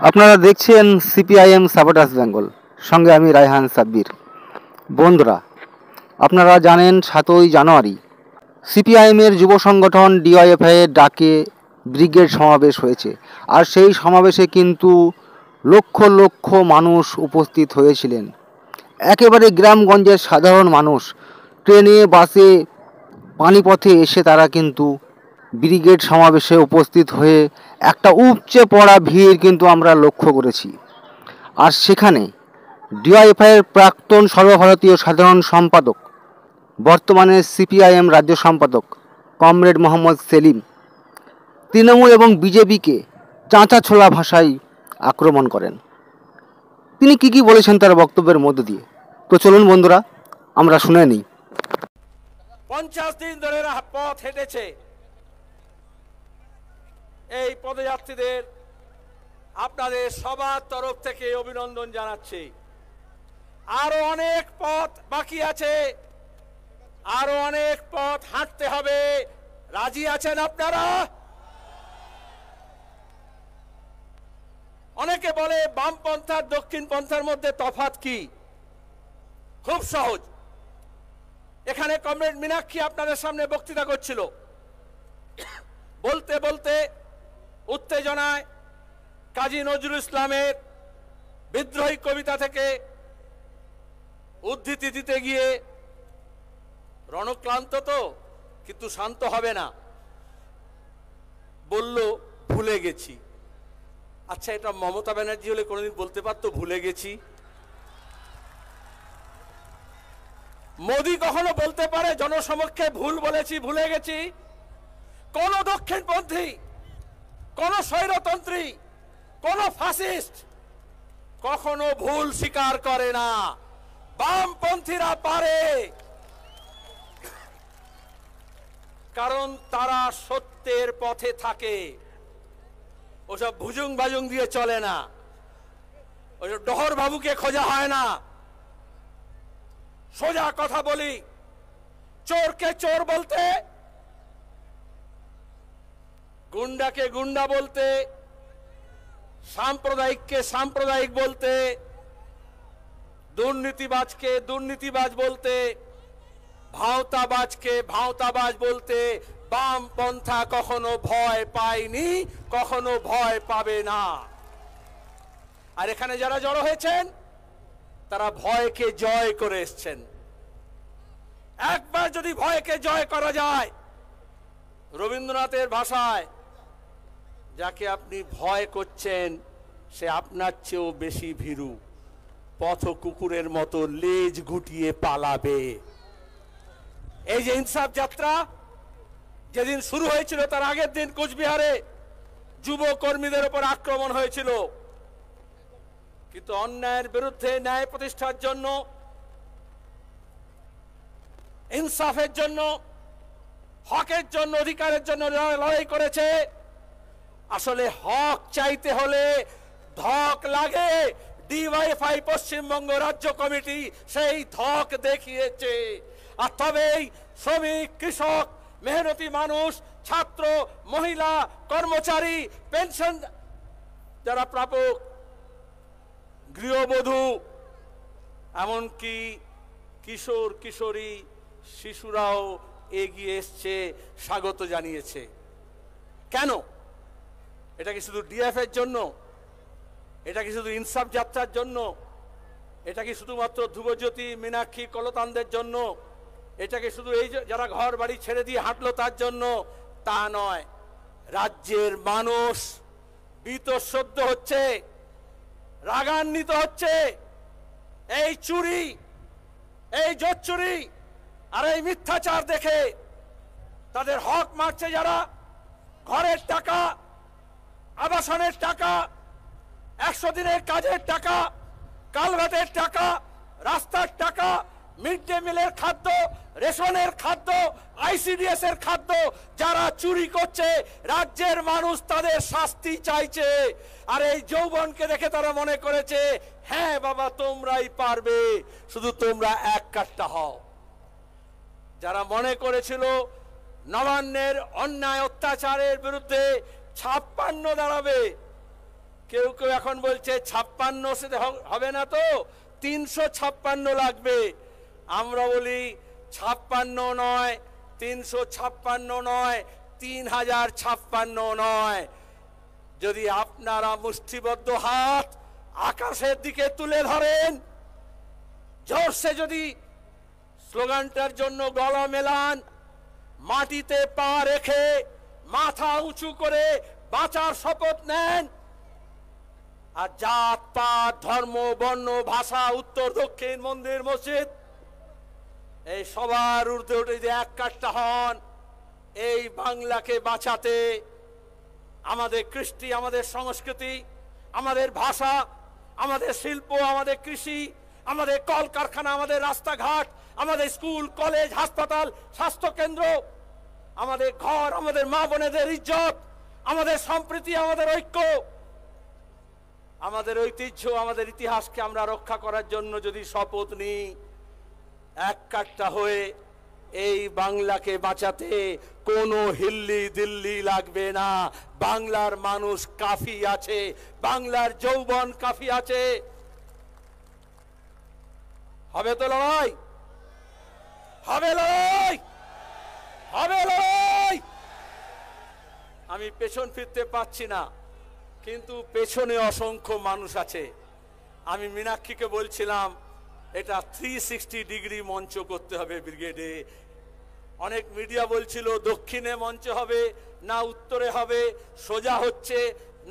আপনারা দেখছেন CPIM supporters Bengal, সঙ্গে আমি রায়হান সাব্বির। বন্ধুরা, আপনারা জানেন 7ই জানুয়ারি সিপিআইএমের যুব সংগঠন ডিওয়াইএফআই এর ডাকে ব্রিগেড সমাবেশ হয়েছে। আর সেই সমাবেশে কিন্তু লক্ষ লক্ষ মানুষ উপস্থিত হয়েছিলেন। একেবারে গ্রামগঞ্জের সাধারণ মানুষ ট্রেনে, বাসে, পানিপথে এসে তারা কিন্তু ব্রিগেড সমাবেশে উপস্থিত হয়ে একটা উপচে পড়া ভিড় কিন্তু আমরা লক্ষ্য করেছি। আর সেখানে ডিওয়াইএফআইয়ের প্রাক্তন সর্বভারতীয় সাধারণ সম্পাদক, বর্তমানে সিপিআইএম রাজ্য সম্পাদক কমরেড মোহাম্মদ সেলিম তৃণমূল এবং বিজেপিকে চাঁচা ছোলা ভাষায় আক্রমণ করেন। তিনি কি বলেছেন তার বক্তব্যের মধ্য দিয়ে, তো চলুন বন্ধুরা আমরা শুনে নিই। 50 দিন ধরে পথ হেঁটেছে। এই পদযাত্রীদের আপনাদের সবার তরফ থেকে অভিনন্দন জানাচ্ছি। আরো অনেক পথ বাকি আছে, আরো অনেক পথ হাঁটতে হবে। রাজি আছেন আপনারা? অনেকে বলে বামপন্থার দক্ষিণ পন্থার মধ্যে তফাৎ কি? খুব সহজ। এখানে কমরেড মীনাক্ষী আপনাদের সামনে বক্তৃতা করছিল, বলতে বলতে উত্তেজনায় কাজী নজরুল ইসলামের বিদ্রোহী কবিতা থেকে উদ্ধৃতি দিতে গিয়ে রণক্লান্ত তো, কিন্তু শান্ত হবে না, বলল ভুলে গেছি। আচ্ছা, এটা মমতা ব্যানার্জি হলে কোনোদিন বলতে পারতো ভুলে গেছি? মোদি কখনো বলতে পারে জনসমক্ষে ভুল বলেছি, ভুলে গেছি? কোন দক্ষিণপন্থী, কোন স্বৈরতন্ত্রী, কোন ফ্যাসিস্ট কখনো ভুল স্বীকার করে না। বামপন্থীরা পারে, কারণ তারা সত্যের পথে থাকে। ওসব ভুজুং বাজুং দিয়ে চলে না, ওসব ডহর বাবুকে খোঁজা হয় না। সোজা কথা বলি, চোরকে চোর বলতে, গুন্ডাকে গুন্ডা বলতে, সাম্প্রদায়িককে সাম্প্রদায়িক বলতে, দুর্নীতিবাজকে দুর্নীতিবাজ বলতে, ভাওতাবাজকে ভাওতাবাজ বলতে বামপন্থা কখনো ভয় পায়নি, কখনো ভয় পাবে না। আর এখানে যারা জড়ো হয়েছেন তারা ভয়কে জয় করে এসছেন। একবার যদি ভয়কে জয় করা যায়, রবীন্দ্রনাথের ভাষায়, যাকে আপনি ভয় করছেন সে আপনার চেয়েও বেশি ভীরু, পথ কুকুরের মতো লেজ গুটিয়ে পালাবে। এই যে ইনসাফ যাত্রা যেদিন শুরু হয়েছিল তার আগের দিন কোচবিহারে যুব কর্মীদের উপর আক্রমণ হয়েছিল, কিন্তু অন্যায়ের বিরুদ্ধে ন্যায় প্রতিষ্ঠার জন্য, ইনসাফের জন্য, হকের জন্য, অধিকারের জন্য লড়াই করেছে। আসলে হক চাইতে হলে ধক লাগে। ডিওয়াইএফআই পশ্চিমবঙ্গ রাজ্য কমিটি সেই ধক দেখিয়েছে। আর তবেই শ্রমিক, কৃষক, মেহনতি মানুষ, ছাত্র, মহিলা, কর্মচারী, পেনশন যারা প্রাপক, গৃহবধূ, এমনকি কিশোর কিশোরী, শিশুরাও এগিয়ে এসছে, স্বাগত জানিয়েছে। কেন? এটা কি শুধু ডিএফ এর জন্য? এটা কি শুধু ইনসাফ যাত্রার জন্য? এটা কি শুধুমাত্র ধ্রুবজ্যোতি, মীনাক্ষী, কলতানদের জন্য? এটা কি শুধু এই যারা ঘর বাড়ি ছেড়ে দিয়ে হাঁটলো তার জন্য? তা নয়। রাজ্যের মানুষ বীতশ্রদ্ধ হচ্ছে, রাগান্বিত হচ্ছে। এই চুরি, এই জোচ্চুরি আর এই মিথ্যাচার দেখে তাদের হক মারছে যারা। ঘরের টাকা, আবাসনের টাকা, 100 দিনের কাজের টাকা, কালভার্টের টাকা, রাস্তার টাকা, মিড ডে মিলের খাদ্য, রেশনের খাদ্য, আইসিডিএস এর খাদ্য যারা চুরি করছে, রাজ্যের মানুষ তাদের শাস্তি চাইছে। আর এই যৌবনকে দেখে তারা মনে করেছে, হ্যাঁ বাবা তোমরাই পারবে, শুধু তোমরা এক কাট্টা হও। যারা মনে করেছিল নবান্নের অন্যায় অত্যাচারের বিরুদ্ধে 56 দাঁড়াবে, কেউ কেউ এখন বলছে 56 সাথে হবে না, তো 356 লাগবে। আমরা বলি 56 নয়, 356 নয়, 3056 নয়। যদি আপনারা মুষ্টিবদ্ধ হাত আকাশের দিকে তুলে ধরেন, জোরসে যদি স্লোগানটার জন্য গলা মেলান, মাটিতে পা রেখে মাথা উঁচু করে বাঁচার শপথ নেন, আর জাত পাত ধর্ম বর্ণ ভাষা উত্তর দক্ষিণ মন্দির মসজিদ এই সবার ঊর্ধ্বে উঠে যে এক কাট্টা হন এই বাংলাকে বাঁচাতে, আমাদের কৃষ্টি, আমাদের সংস্কৃতি, আমাদের ভাষা, আমাদের শিল্প, আমাদের কৃষি, আমাদের কলকারখানা, আমাদের রাস্তাঘাট, আমাদের স্কুল কলেজ হাসপাতাল স্বাস্থ্যকেন্দ্র, আমাদের ঘর, আমাদের মা বোনেদের ইজ্জত, আমাদের সম্প্রীতি, আমাদের ঐক্য, আমাদের ঐতিহ্য, আমাদের ইতিহাসকে আমরা রক্ষা করার জন্য যদি শপথ নিই, এক কাট্টা হয়ে এই বাংলাকে বাঁচাতে কোনো হিল্লি দিল্লি লাগবে না। বাংলার মানুষ কাফি আছে, বাংলার যৌবন কাফি আছে। হবে তো লড়াই, হবে লড়াই, হবে লড়াই। আমি পেছন ফিরতে পারছি না, কিন্তু পেছনে অসংখ্য মানুষ আছে। আমি মীনাক্ষীকে বলছিলাম এটা 360 ডিগ্রি মঞ্চ করতে হবে ব্রিগেডে। অনেক মিডিয়া বলছিল দক্ষিণে মঞ্চ হবে না উত্তরে হবে, সোজা হচ্ছে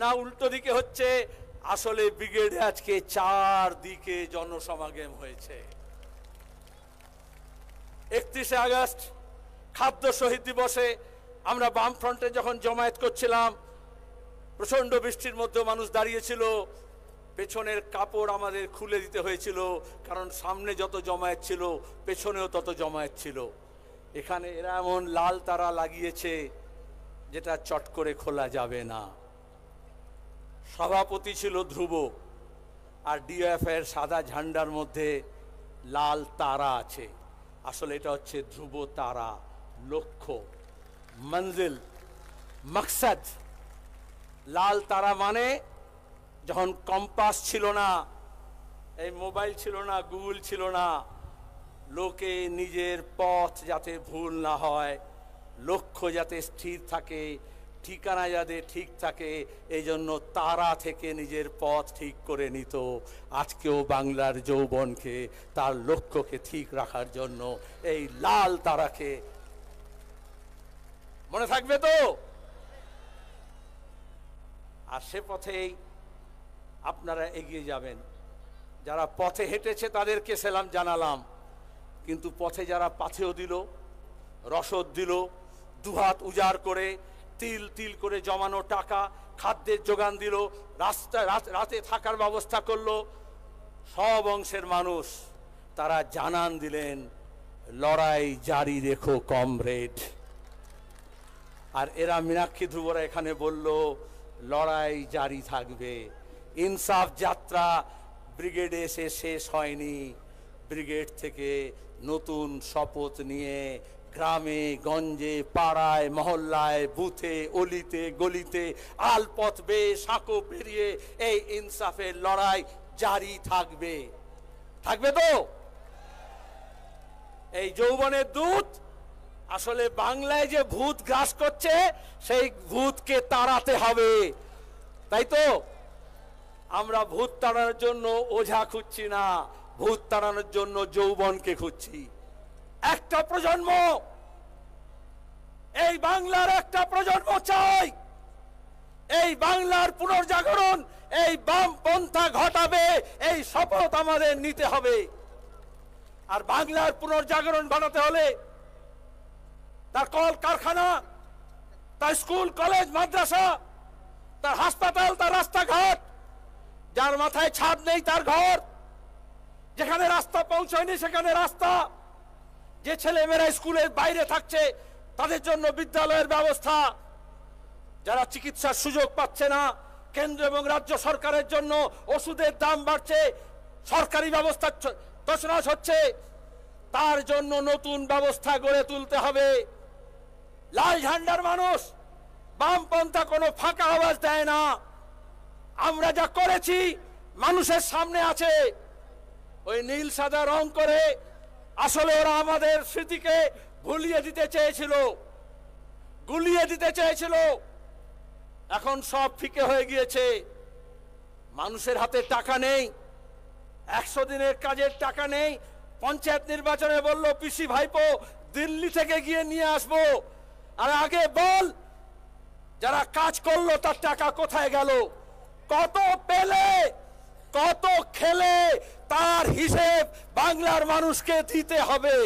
না উল্টো দিকে হচ্ছে। আসলে ব্রিগেডে আজকে 4 দিকে জনসমাগম হয়েছে। 31শে আগস্ট খাদ্য শহীদ দিবসে আমরা বামফ্রন্টে যখন জমায়েত করছিলাম, প্রচন্ড বৃষ্টির মধ্যে মানুষ দাঁড়িয়েছিল, পেছনের কাপড় আমাদের খুলে দিতে হয়েছিল, কারণ সামনে যত জমায়েত ছিল পেছনেও তত জমায়েত ছিল। এখানে এরা এমন লাল তারা লাগিয়েছে যেটা চট করে খোলা যাবে না। সভাপতি ছিল ধ্রুব, আর ডিওএফআই এর সাদা ঝান্ডার মধ্যে লাল তারা আছে। আসলে এটা হচ্ছে ধ্রুব তারা, লক্ষ্য, মঞ্জিল, মকসদ। লাল তারা মানে যখন কম্পাস ছিল না, এই মোবাইল ছিল না, গুগল ছিল না, লোকে নিজের পথ যাতে ভুল না হয়, লক্ষ্য যাতে স্থির থাকে, ঠিকানা যাতে ঠিক থাকে, এই জন্য তারা থেকে নিজের পথ ঠিক করে নিত। আজকেও বাংলার যৌবনকে, তার লক্ষ্যকে ঠিক রাখার জন্য এই লাল তারাকে মনে থাকবে তো। আর সে পথেই আপনারা এগিয়ে যাবেন। যারা পথে হেঁটেছে তাদেরকে সেলাম জানালাম, কিন্তু পথে যারা পাথেও দিল, রসদ দিল, দুহাত উজাড় করে তিল তিল করে জমানো টাকা, খাদ্যের যোগান দিল, রাতে থাকার ব্যবস্থা করলো, সব অংশের মানুষ তারা জানান দিলেন লড়াই জারি রেখো কমরেড। আর এরা মীনাক্ষী ধ্রুবরা এখানে বলল লড়াই জারি থাকবে। ইনসাফ যাত্রা ব্রিগেডে এসে শেষ হয়নি। ব্রিগেড থেকে নতুন শপথ নিয়ে গ্রামে গঞ্জে পাড়ায় মহল্লায় বুথে অলিতে গলিতে আলপথ বেয়ে সাঁকো পেরিয়ে এই ইনসাফের লড়াই জারি থাকবে। থাকবে তো? এই যৌবনের দূত আসলে বাংলায় যে ভূত গ্রাস করছে সেই ভূতকে তাড়াতে হবে, তাই তো? আমরা ভূত তাড়ানোর জন্য ওঝা খুঁজছি না, ভূত তাড়ানোর জন্য যৌবনকে খুঁজছি। একটা প্রজন্ম, এই বাংলার একটা প্রজন্ম চাই। এই বাংলার পুনর্জাগরণ এই বামপন্থা ঘটাবে, এই শপথ আমাদের নিতে হবে। আর বাংলার পুনর্জাগরণ ঘটাতে হলে তার কল কারখানা, তার স্কুল কলেজ মাদ্রাসা, তার হাসপাতাল, তার রাস্তাঘাট, যার মাথায় ছাদ নেই তার ঘর, যেখানে রাস্তা পৌঁছয়নি সেখানে রাস্তা, যে ছেলেমেয়েরা স্কুলের বাইরে থাকছে তাদের জন্য বিদ্যালয়ের ব্যবস্থা, যারা চিকিৎসার সুযোগ পাচ্ছে না, কেন্দ্র এবং রাজ্য সরকারের জন্য ওষুধের দাম বাড়ছে, সরকারি ব্যবস্থা তছনছ হচ্ছে, তার জন্য নতুন ব্যবস্থা গড়ে তুলতে হবে। লাল ঝান্ডার মানুষ, বামপন্থা কোনো ফাঁকা আওয়াজ দেয় না। আমরা যা করেছি মানুষের সামনে আছে। ওই নীল সাদা রং করে আসলে ওরা আমাদের স্মৃতিকে ভুলিয়ে দিতে চেয়েছিল, গুলিয়ে দিতে চেয়েছিল। এখন সব ফিকে হয়ে গিয়েছে। মানুষের হাতে টাকা নেই, 100 দিনের কাজের টাকা নেই। পঞ্চায়েত নির্বাচনে বলল পিসি ভাইপো দিল্লি থেকে গিয়ে নিয়ে আসবো। আর আগে বল, যারা কাজ করলো তার টাকা কোথায় গেল, কত পেলে, কত খেলে, তার হিসেব বাংলার মানুষকে দিতে হবে।